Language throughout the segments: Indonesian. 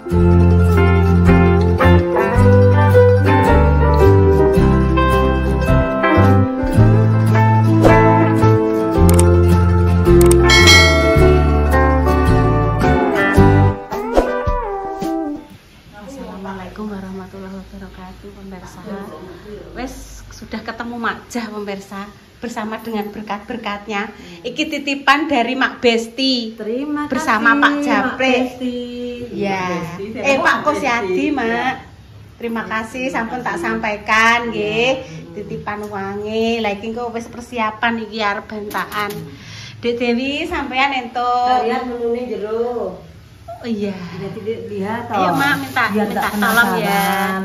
Assalamualaikum warahmatullahi wabarakatuh, pemirsa. Wes sudah ketemu Makjah pemirsa, bersama dengan berkat-berkatnya. Iki titipan dari Mak Besti. Terima kasih bersama Pak Japre. Ya. Pak Kosyadi, Mak. Terima kasih sampun tak sampaikan nggih. Titipan uange. Lah iki engko wis persiapan iki arep bentakan. Dek Dewi sampean entuk. Kalian menune jero. Oh iya. Jadi lihat toh. Iya, Mak, minta tolong ya.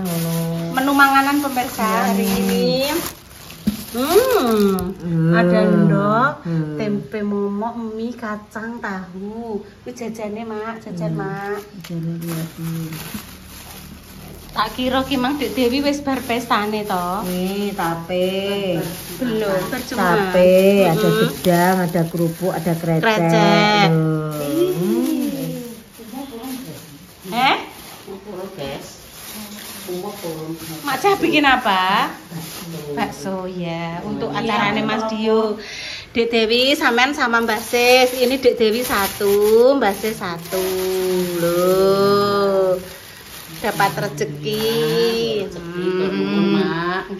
Menu manganan pemirsa hari ini. Ada ndok, tempe momok, mie, kacang, tahu. Kuwi jajane, Mak, jajan, Mak. Jane lihat iki. Tak kira ki Mang Dek Dewi wis bar pestane to. Nih, tape. Belum, percuma. Tape, ada gedang, ada kerupuk, ada krecek. Makjah bikin apa? Bakso ya, untuk acaranya Mas Dio. Dek Dewi sampean sama Mbak Sis. Ini Dek Dewi 1, Mbak Sis 1. Loh. Dapat rezeki. Mak.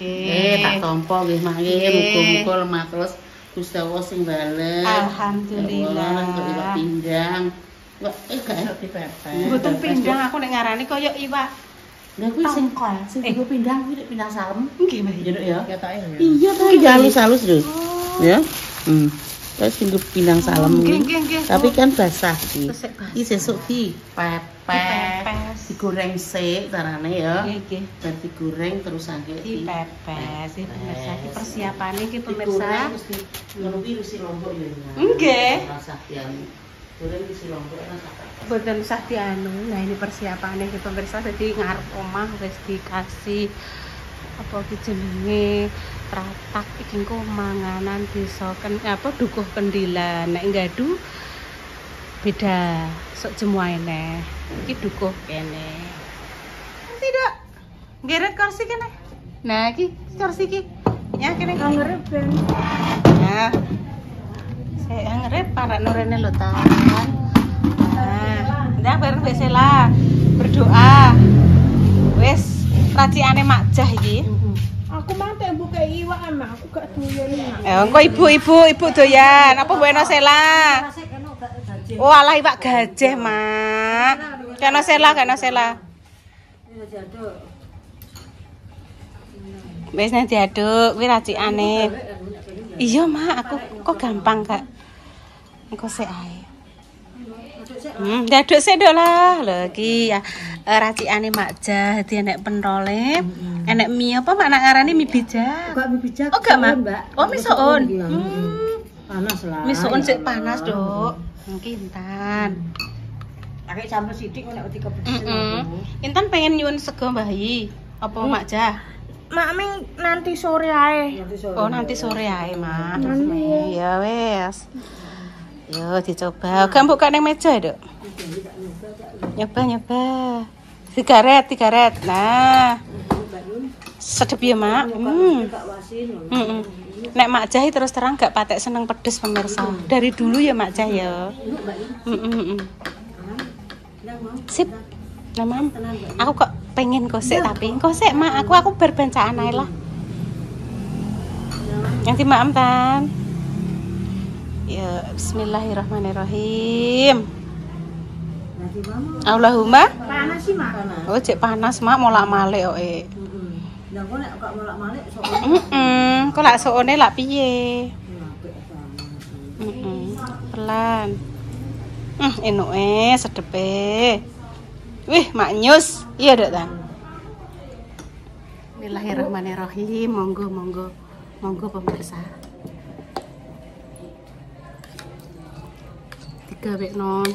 Tak tampa nggih Mak nggih, muga-muga lemah terus Gusti Allah sing bales. Alhamdulillah. Kok pindang. Kok gak enak dipepet. Mboten pindang, aku nek ngarani koyo iwak. Lah kuwi sing digo pindang kuwi pindang salem. Nggih, Mbak. Ya ketoke ya. Iya ta, halus-halus lho. Ya. Terus digo pindang salem. Nggih. Tapi kan basah iki. Iki sesuk Dipepes. digoreng sik carane ya. Nggih. Dan digoreng terus angge Dipepes. Pemirsa, iki persiapane iki pemirsa. Ngono kuwi wis lombok ya. Nggih. Rasa dianu. Goreng isi lombok rasa. Boten usah dianu. Nah, ini persiapane iki pemirsa, dadi ngarep omah wis dikasih apa ki jenenge tratak iki engko manganan desa dukuh kendilan. Nek ngadu beda sok jemuaene. Iki dukuh kene. Tidak. Ngeret kursi kene. Nah, iki kursi iki. Ya kene ngarep ben. Ya. Saya ngarep para norene lho ta. Nah, ndak bareng besela berdoa. Wes racikane Makjah iki. Aku mate buka iwak Mak, aku gak doyan. Engko ibu doyan. Apa bueno sela? Oh, alah iwak gajah, Mak. Kena sela. Wis nek diaduk, kuwi racikane. Iya, Mak, aku kok gampang gak. Engko sik ae. Diaduk sik nduk lah. Lho iki ya racikane Makjah, dadi enek pentole, enek mie apa Mak nak ngarani mie bijak. Gak mie bijak. Oh, gak, Mak. Mbak. Oh, mie soun. Panas lah. Mie soun sik panas, Duk. Intan. Pakai campur sithik nek wedi kepedes. Intan pengen nyuwun sego Mbahyi. Apa Makjah? Mak Ming nanti sore ae. Oh, nanti sore ae, Mak. Ya wes. Yo dicoba. Gak mbok ning meja, Duk. Nyoba. Sigaret. Nah. Sedep ya, Mak. Nek Makjah terus terang gak patek seneng pedes pemirsa. Dari dulu ya Makjah ya. Sip. Nah, Mam. Aku kok pengen kosek tapi kosek Mak, aku berbencaan ae lah. Nanti maam Tan. Ya, bismillahirrahmanirrahim. Allahumma Panas sih Mak. Oh, cek panas Mak, molak-malik kok Lah kok nek gak molak-malik sok. Kok lak sokone lak piye? Pelan. Enuke sedepe. Wih, maknyus. Iya, Dok, Tan. Bismillahirrahmanirrahim. Monggo pemirsa. Digawe non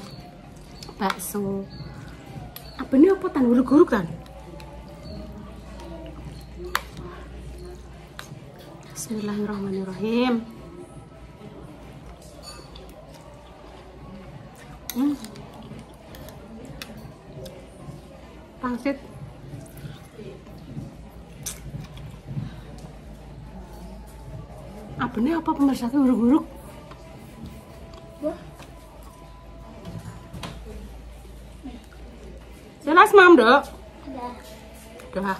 bakso. Apa ini apa Tan? Guruk-guruk Tan? Bismillahirrahmanirrahim. Pangsit. Abene apa pemirsa uruk-uruk? Jelas mam, Dok? Udah.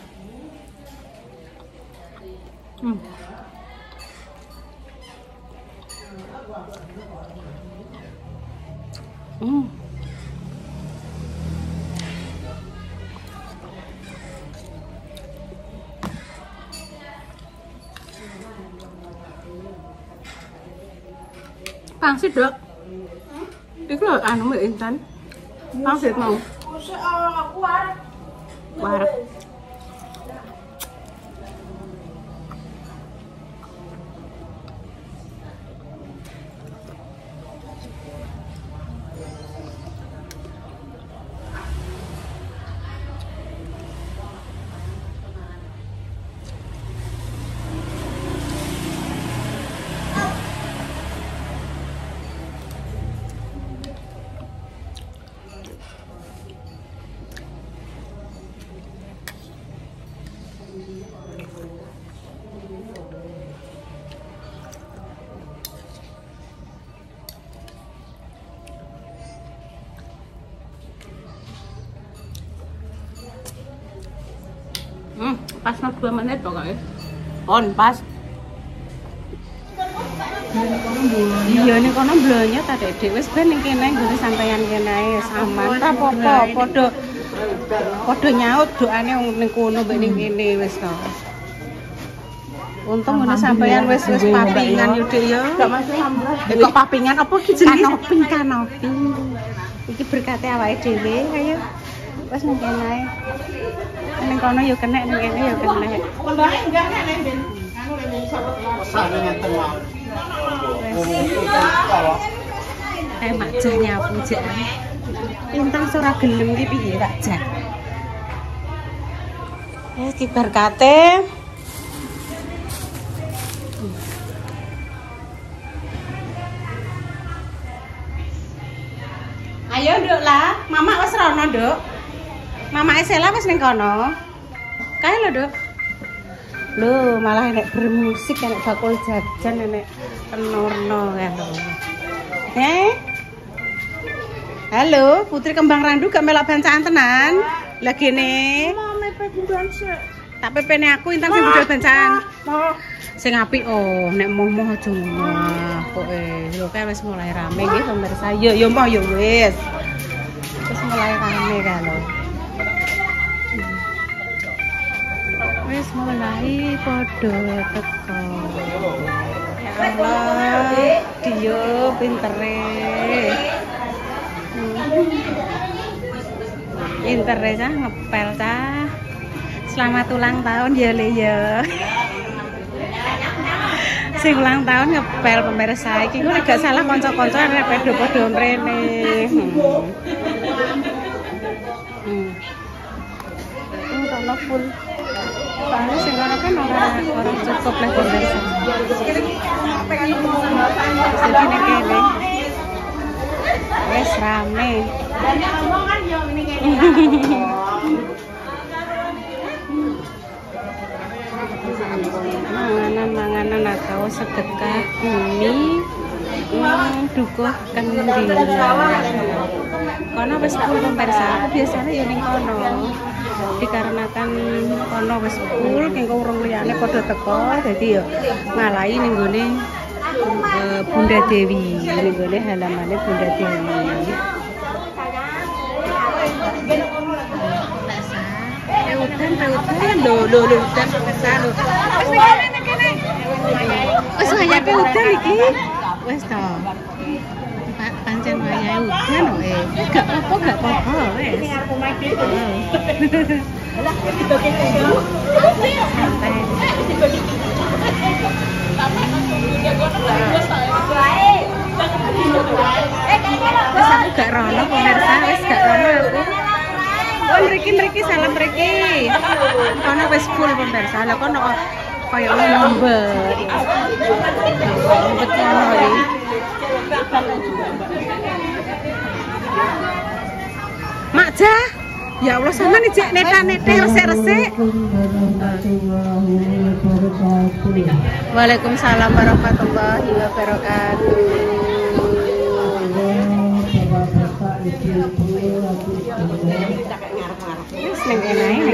Pangsit, Dok. Iku lho anu Mbak Intan. Pangsit mau. Wareg. Pas 2 menit pokoknya. On pas. Iya ning kono blonyo ta Dek. Wis ben ning kene nggone sampeyan kene saman ta apa-apa padha nyaut doane ning kono mbek ning kene wis to. Untung ngene sampeyan wis papingan yo Dek yo. Gak masalah. Kok papingan apa iki jenenge? Kanopi. Iki berkate awake dhewe ayo. Wis ning kene ae. Ning kono yo kenek ning kene yo kenek. Pembahe enggak nek ben. Anu lek sare ngeten wae. Mak Jah nyapu jak. Intan ora gelem iki piye Pak Jah? Iki berkate. Ayo Nduk lah, Mama wis rono Nduk. Mama Esela wis ning kono. Kae lho Nduk. Lho, malah enek bermusik, enek bakul jajan, enek penorno kan lho. Halo, Putri Kembang Randu gak melok bancaan tenan? Lah kene. Tak pepene aku Intan sing budal bancaan. Sing apik nek moh-moh aja ngono. Pokoke lho kae wis mulai rame nggih pemirsa. Yo moh yo wis. Wis mulai rame kan lho. Wis mulai padha teko. Ya Allah, dia pintere. Pintere cah ngepel cah. Selamat ulang tahun ya Le ya. Sing ulang tahun ngepel pemirsa iki kok gak salah kanca-kanca arep padha-padha mrene. Kono full. Soalnya sing kono kan orang cukup lah pemirsa. Jadi nek kene wis rame. Manganan atau sedekah bumi dukuh kendil. Kono wis full pemirsa. Aku biasanya ya ning kono. Dikarenakan kono wis full kengko urung liyane padha teko dadi ya ngalahi ning gone Bunda Dewi, ning gone halamane Bunda Dewi. Udan lho udan besar lho. Wis ning kene. Wis ngayape udan iki. Wis to. Pancen wayahe udan kok gak apa-apa wis. Wis aku gak rono pemirsa, wis gak rono aku. Oh mriki salam mriki. Kono wis full pemirsa. Lah kono kaya ngembet. Ngembet kono iki. Mak Jah, Ya Allah sama nih cek neta resik. Waalaikumsalam warahmatullahi wabarakatuh. Wis ning enae.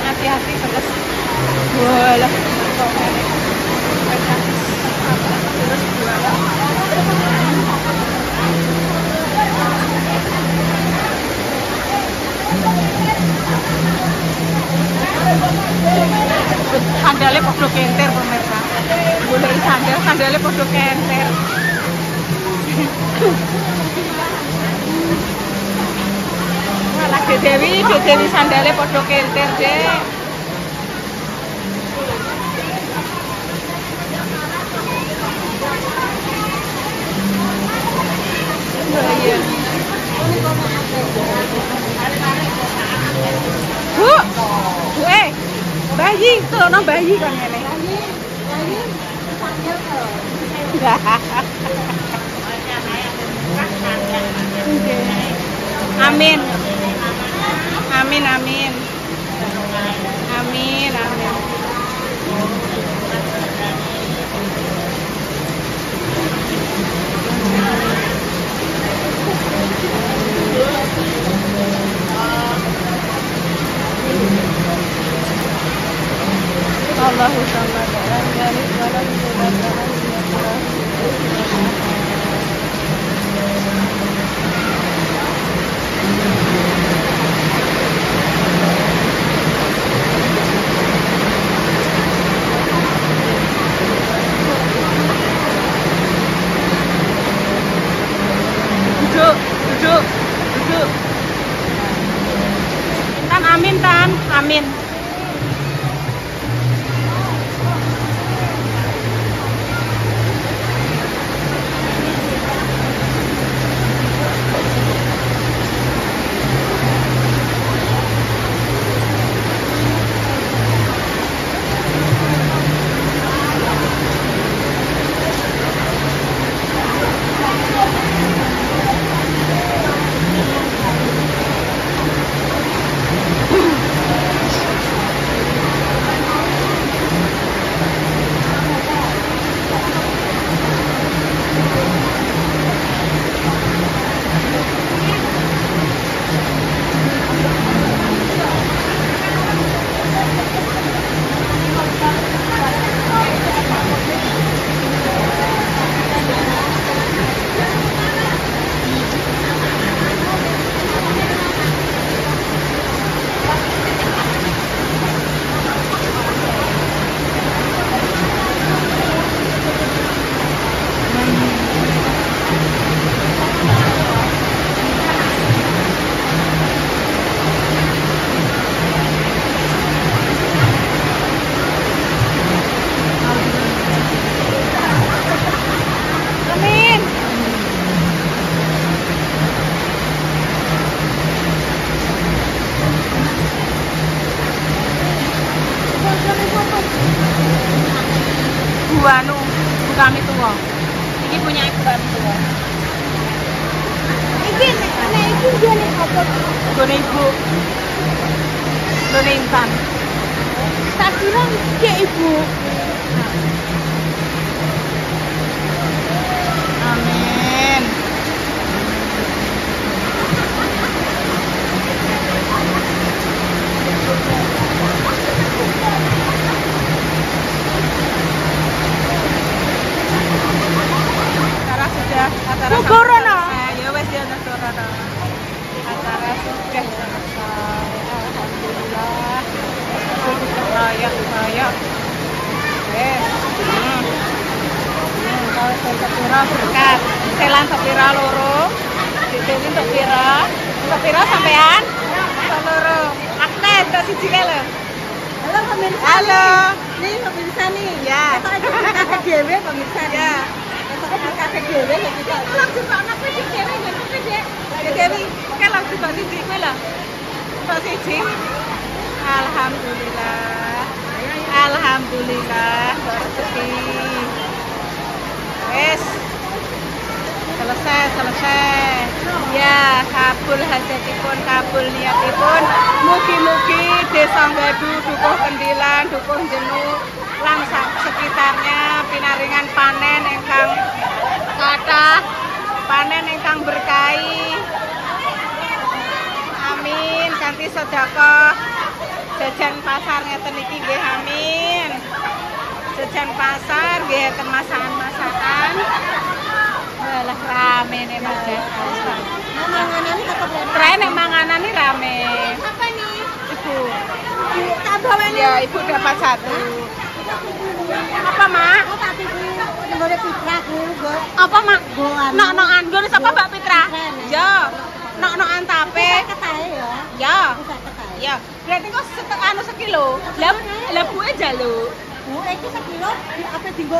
Hati-hati terus. Walah. Sandalnya podo kenter pemirsa. Boleh sandalnya podo kenter. Malah Dewi sandalnya podo kenter deh. Bu, bayi, tuh no bayi kan ini. Amin. Amin, amin. Amin, amin. Allahu samad lam yalid wa lam yulad wa lam yakul lahu duduk. Tan amin, Tan amin. Iki nek iki ngene apa? Ngene ibu. Ngene insan. Tak kira iki ibu. Amin. Acara corona. Ya wes ya corona. Acara sudah selesai. Alhamdulillah. Ayah. Kalau saya sepira berkat. Selan sepira loro. Dewi untuk pira. Untuk pira sampean? Loro. Aktes tak siji kae lho. Halo pemirsa. Halo. Nih pemirsa nih. Ya. Kakak Dewi pemirsa. Ya. Kakak Dewi ya kita. Langsung anak Dewi Dewi. Kan langsung Pak Siji kowe lho. Pak Siji. Alhamdulillah. Alhamdulillah. Rezeki. Wes. Selesai. Ya, kabul hajatipun, kabul niatipun. Mugi-mugi Desa Ngadu, Dukuh Kendilan, Dukuh Jenu lan sekitarnya pinaringan panen ingkang kathah, panen ingkang berkahi. Amin. Kanthi sedekah jajan pasar ngeten iki nggih, amin. Jajan pasar nggih enten masakan-masakan. Walah rame nih Mas. Manganan apa keren nek manganan ini rame. Apa nih? Ibu. Tak bawa ya, Ibu dapat 1. Apa, Mak? Oh, tak Ibu. Nggone Pitra ku. Apa, Mak? Nok-nokan nggone sapa Mbak Pitra? Ya. Nok-nokan tape. Ketahe ya. Ya. Ya. Berarti kok sekilo. Lah buke njaluk. Bu, iki sekilo apa dinggo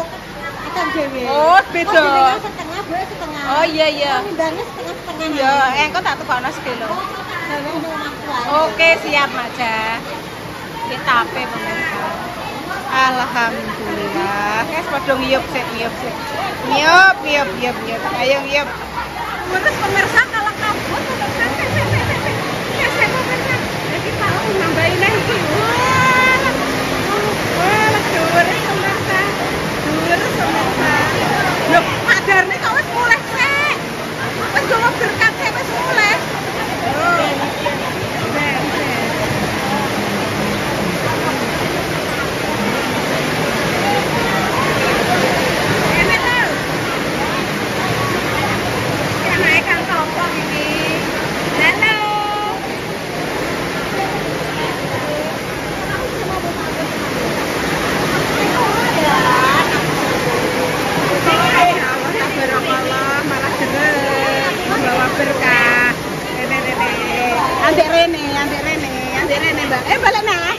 akan dhewe. Oh, beda. Setengah, Bu, setengah. Oh, iya. Mindangnya setengah-setengah. Iya, engko tak tukokno sekilo. Oke, siap, Maja. Iki tape pemirsa. Alhamdulillah. Wes padha ngiyup sik. Ngiyup. Ayo ngiyup. Terus pemirsa kalau kabut jadi tahu nambahin iki. Loh, Pak Darni kok wis mulih sik. Wis gowo berkat sik wis mulih. Andek Rene, Mbak. Balik nah.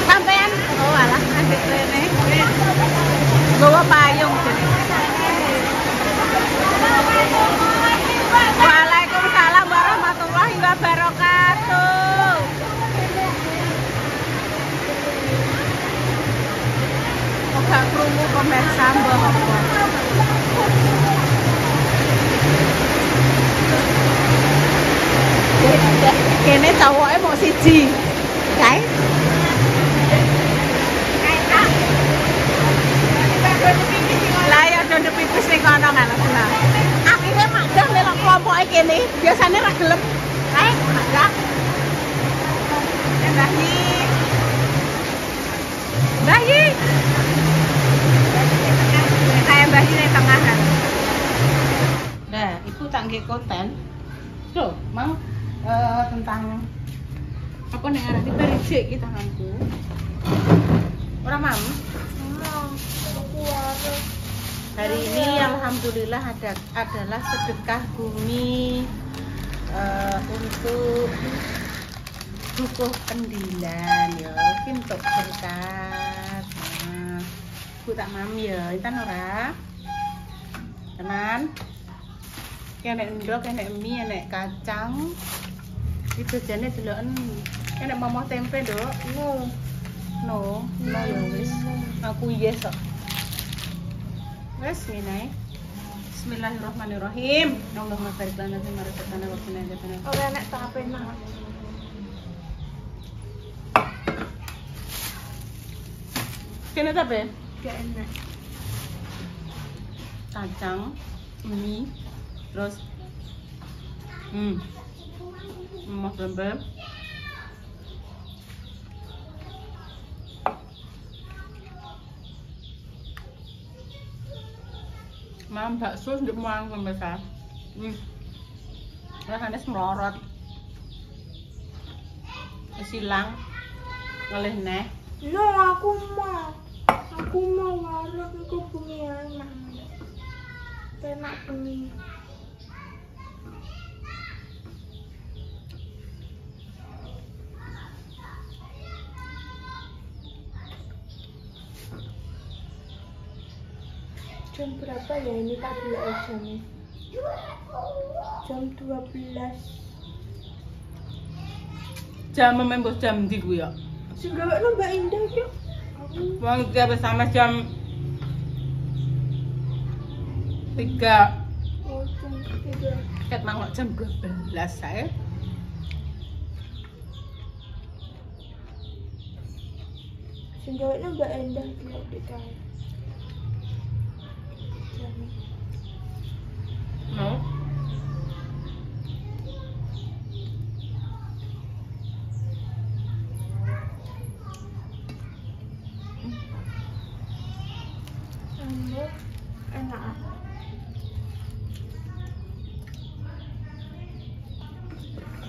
Sampean, oh alah Andek Rene. Bawa payung jadi. Waalaikumsalam warahmatullahi wabarakatuh. Kok gak krungu pemirsa mbok apa? Kene tawoke mau siji. Kae. Lah ya dondo pipis ning kono kan. Akhire madah melok kelompoke kene. Biasane ra gelem. Kae madah. Mbah Yi. Kayak Mbah Yi ning tengah kan. Nah, Ibu tak nggih konten. Loh, mau tentang apa nih arane berisik iki tanganku. Ora mau? Hari ini alhamdulillah adalah sedekah bumi untuk dukuh pendilan ya kintuk berkat. Nah, Bu tak mami ya, intan ora? Tenan. Kene endok, kene mie, kene kacang. Itu jane deloken. Kene momo tempe, Dok. No ya wis. Aku yes kok. Wes ngene. Bismillahirrahmanirrahim. Allahumma barik lana fi ma razaqtana wa qina adzabannar. Ora enak tape nang. Kene tape? Gak enak. Kacang, mie, terus mau tempe. Mam bakso ndek muang pemirsa. Rasane semlorot. Silang ngelih neh. No, aku mau warung iku bengi enak. Enak bengi. Jam berapa ya ini tadi jamnya? Jam 12. Jam membos jam ndi ku ya? Sing gawekno Mbak Indah yo. Wong iki bersama jam 3. Oh, jam 3. Ket mangok jam 12 sae. Sing gawekno Mbak Indah yo dikae. No. Enak.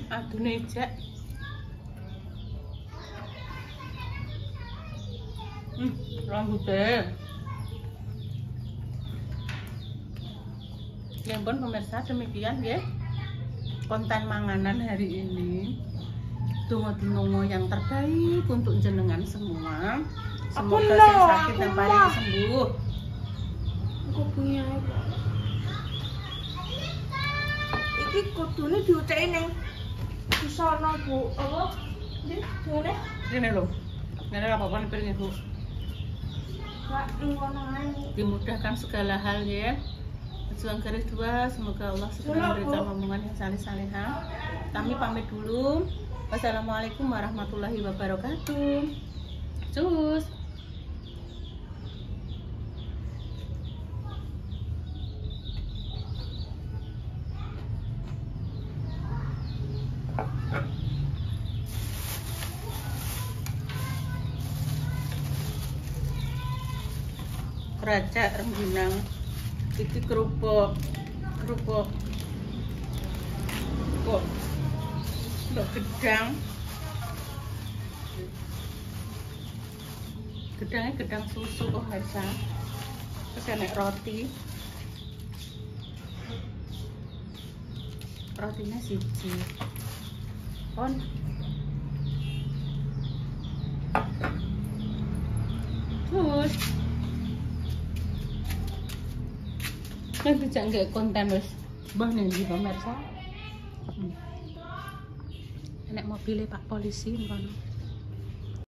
Adune jek. Rambutnya. Ya pun pemirsa, demikian ya konten manganan hari ini. Dongo-dongo yang terbaik untuk jenengan semua. Semoga yang sakit dan paling sembuh. Aku punya apa? Iki kudune diuceki ning sana, Bu. Apa? Ndi? Ngene? Ini loh. Ini apa-apa nih piringnya, Bu. Kak, ngono ae. Dimudahkan segala hal ya. Pejuang garis 2, semoga Allah segera memberikan omongan yang saleh-salehah. Kami pamit dulu. Wassalamualaikum warahmatullahi wabarakatuh. Cus. Raja rengginang. Iki kerupuk kok mbak gedangnya gedang susu kok Hersa. Terus enek rotinya siji pon terus kan bisa nggak konten wes bah nih di pemirsa. Enek mobilnya Pak Polisi kono.